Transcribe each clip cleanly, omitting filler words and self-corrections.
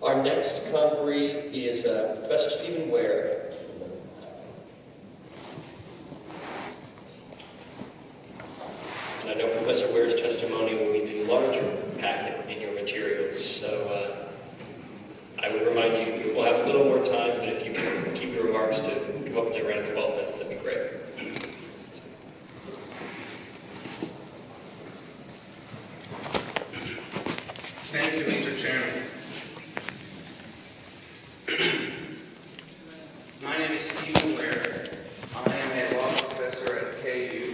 Our next conferee is Professor Stephen Ware. And I know Professor Ware's testimony will be the larger packet in your materials, so I would remind you, we'll have a little more time, but if you can keep your remarks to hopefully around 12 minutes, that'd be great. Thank you, Mr. Chairman. My name is Stephen Ware. I am a law professor at KU.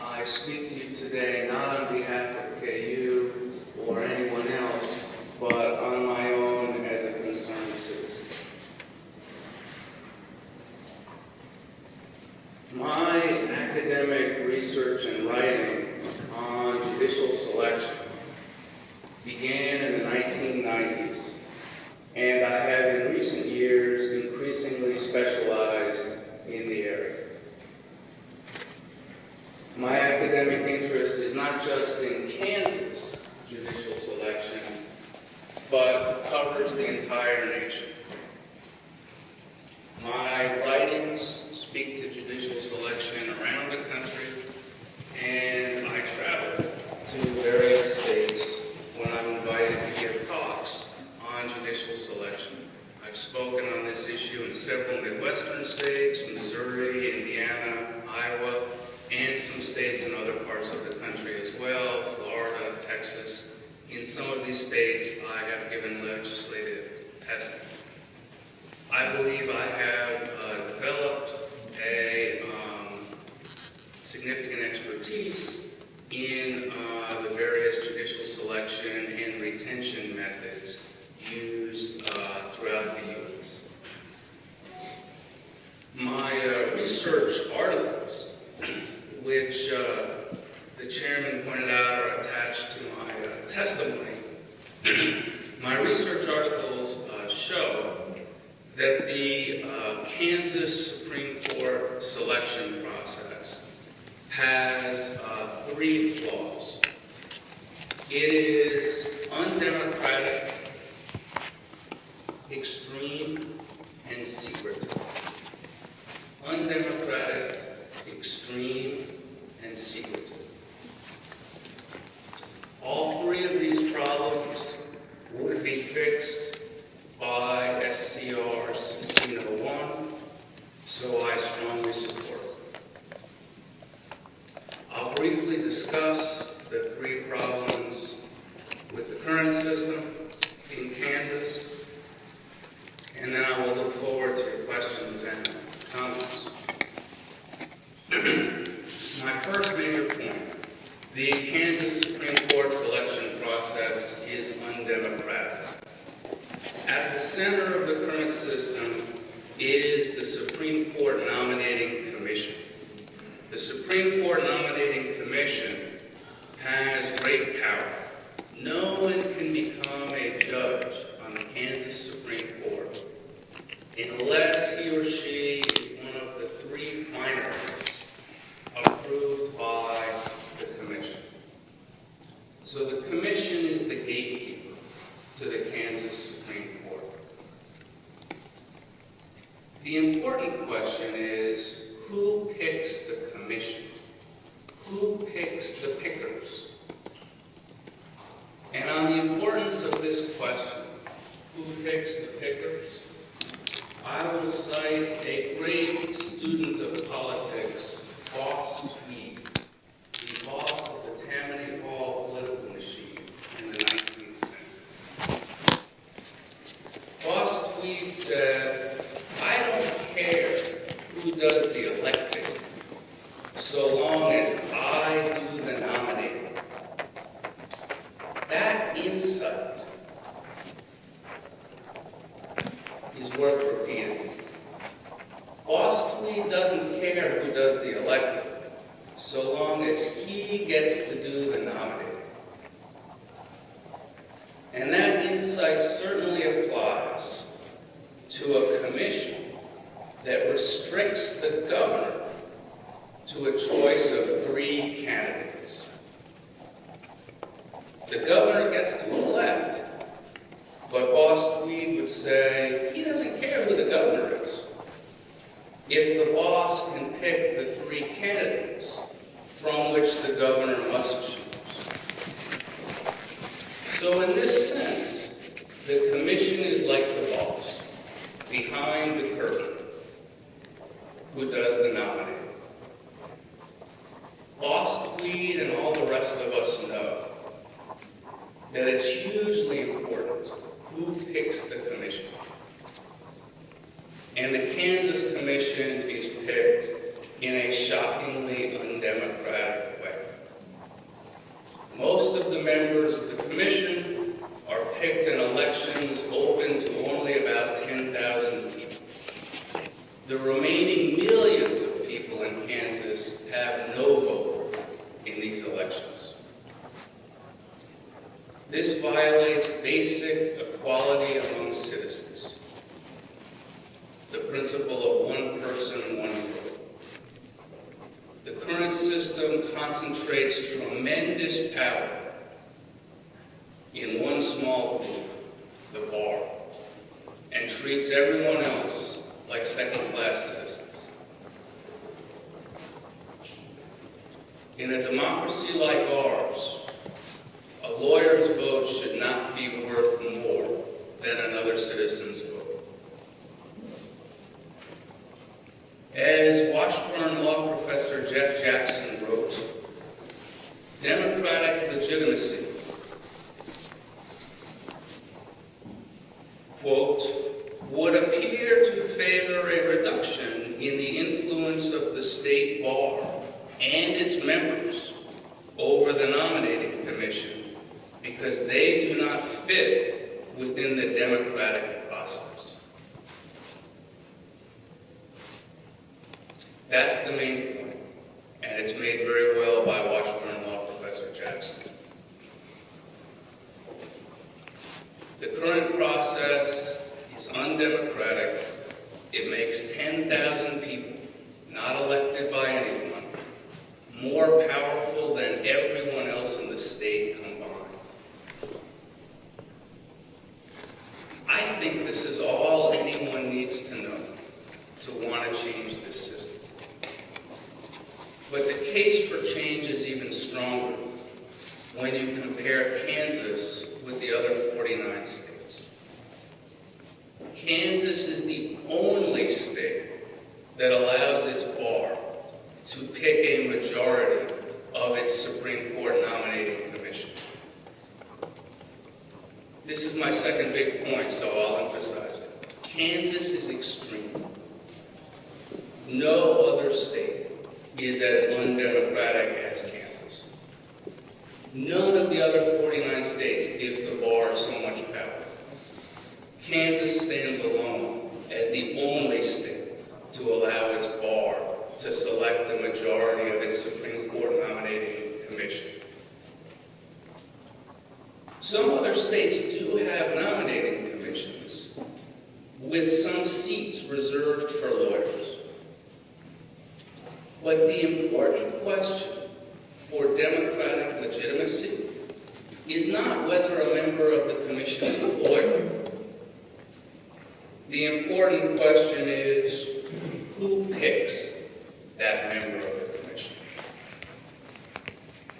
I speak to you today not on behalf of KU or anyone else, but on my own as a concerned citizen. My academic research and writing on judicial selection began in the 1990s, and I have in recent years increasingly specialized in the area. My academic interest is not just in Kansas judicial selection, but covers the entire nation. My writings speak to judicial selection around the country, and I travel to various states when I'm invited to give talks on judicial selection. I've spoken on this issue in several Midwestern states, Missouri, Indiana, Iowa, and some states in other parts of the country as well, Florida, Texas. In some of these states, I have given legislative testimony. I believe I have developed a significant expertise in the various judicial selection and retention methods used throughout the U.S. My research articles, which the chairman pointed out are attached to my testimony, my research articles show that the Kansas Supreme Court selection process has 3 flaws. It is undemocratic, extreme, and secretive. Undemocratic, extreme, and secretive. All 3 of these problems would be fixed by SCR 1601, so I strongly support it. I'll briefly discuss the 3 problems with the current system in Kansas, and then I will look forward to your questions and comments. My first major point, the Kansas Supreme Court selection process is undemocratic. At the center of the current system is the Supreme Court Nominating Commission. The Supreme Court Nominating Commission has great power. No one can become a judge on the Kansas Supreme Court unless he or she is one of the 3 finalists approved by the commission. So the commission is the gatekeeper to the Kansas Supreme Court. The important question is, who picks the commission? Who picks the pickers? And on the importance of this question, who picks the pickers, I will cite a great student of politics, Boss Tweed, the boss of the Tammany Hall political machine in the 19th century. Boss Tweed said, "I don't care who does the electing, so long as I do the nominating." That insight is worth repeating. Boss Tweed doesn't care who does the electing, so long as he gets to do the nominating. And that insight certainly applies to a commission that restricts the governor to a choice of 3 candidates. The governor gets to elect, but Boss say he doesn't care who the governor is if the boss can pick the 3 candidates from which the governor must choose. So in this sense, the commission is like the boss, behind the curtain, who does the nominating. Boss Tweed and all the rest of us know that it's hugely important who picks the commission. And the Kansas Commission is picked in a shockingly undemocratic way. Most of the members of the commission are picked in elections open to only about 10,000 people. The remaining millions of people in Kansas have no vote in these elections. This violates basic equality among citizens. The principle of one person, one vote. The current system concentrates tremendous power in one small group, the bar, and treats everyone else like second-class citizens. In a democracy like ours, a lawyer's vote should not be worth more than another citizen's vote. As Washburn law professor Jeff Jackson wrote, democratic legitimacy, quote, would appear to favor a reduction in the influence of the state bar and its members over the nominating commission because they do not fit within the democratic process. That's the main point, and it's made very well by Washburn law professor Jackson. The current process is undemocratic. It makes 10,000 people, not elected by anyone, more powerful than everyone else in the state combined. I think this is all anyone needs to know to want to change this system. But the case for change is even stronger when you compare Kansas with the other 49 states. Kansas is the only state that allows its bar to pick a majority of its Supreme Court nominating commission. This is my second big point, so I'll emphasize it. Kansas is extreme. No other state is as undemocratic as Kansas. None of the other 49 states gives the bar so much power. Kansas stands alone as the only state to allow its bar to select a majority of its Supreme Court nominating commission. Some other states do have nominating commissions with some seats reserved for lawyers. But the important question for democratic legitimacy is not whether a member of the commission is a lawyer. The important question is who picks that member of the commission?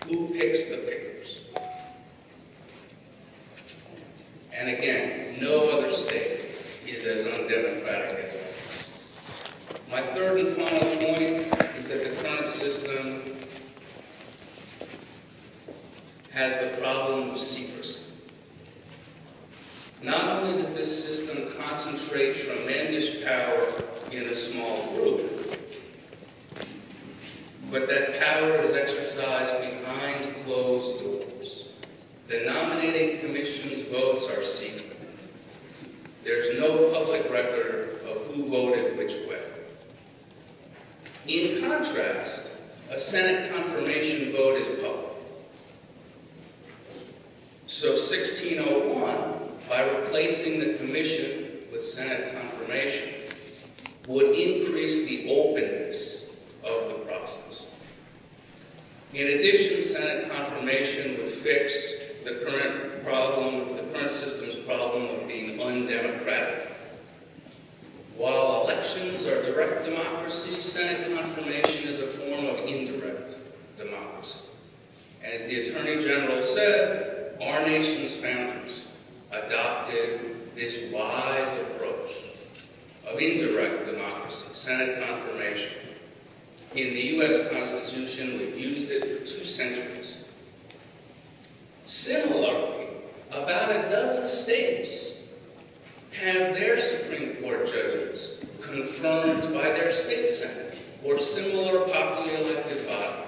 Who picks the pickers? And again, no other state is as undemocratic as ours. My third and final point is that the current system has the problem of secrecy. Not only does this system concentrate tremendous power in a small group, but that power is exercised behind closed doors. The nominating commission's votes are secret. There's no public record of who voted which way. In contrast, a Senate confirmation vote is public. So 1601, by replacing the commission with Senate confirmation, would increase the openness of the process. In addition, Senate confirmation would fix the current system's problem of being undemocratic. undemocratic. While elections are direct democracy, Senate confirmation is a form of indirect democracy. And as the Attorney General said, our nation's founders adopted this wise approach of indirect democracy, Senate confirmation. In the U.S. Constitution, we've used it for 2 centuries. Similarly, about a dozen states have their Supreme Court judges confirmed by their state senate or similar popularly elected body.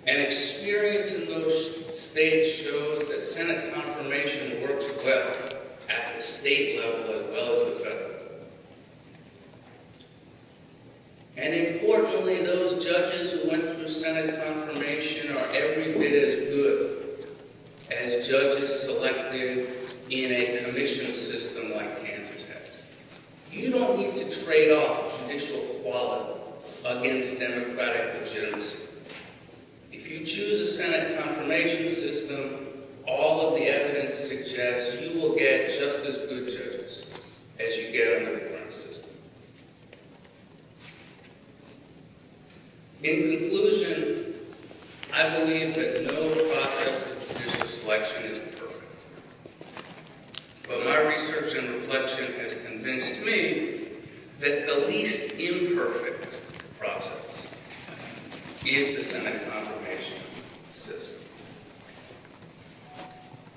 And experience in those states shows that Senate confirmation works well at the state level as well as the federal. And importantly, those judges who went through Senate confirmation are every bit as good as judges selected in a commission system like Kansas has. You don't need to trade off judicial quality against democratic legitimacy. If you choose a Senate confirmation system, all of the evidence suggests you will get just as good judges as you get under the current system. In conclusion, I believe that no process of judicial selection is perfect. But my research and reflection has convinced me that the least imperfect process is the Senate confirmation system.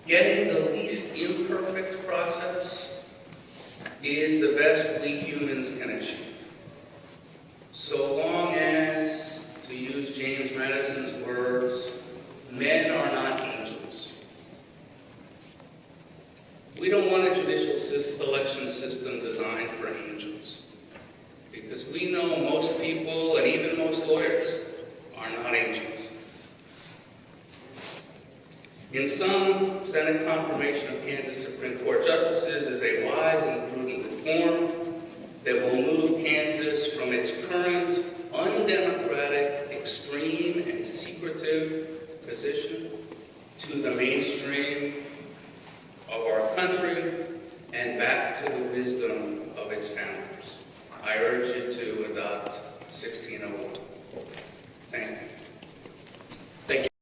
Getting the least imperfect process is the best we humans can achieve. So long as, to use James Madison's words, men are not angels. We don't want a judicial selection system designed for angels, because we know most people and even most lawyers are not angels. In sum, Senate confirmation of Kansas Supreme Court justices is a wise and prudent reform that will move Kansas from its current undemocratic, extreme, and secretive position to the mainstream of our country and back to the wisdom of its founders. I urge you to adopt 1601. Thank you.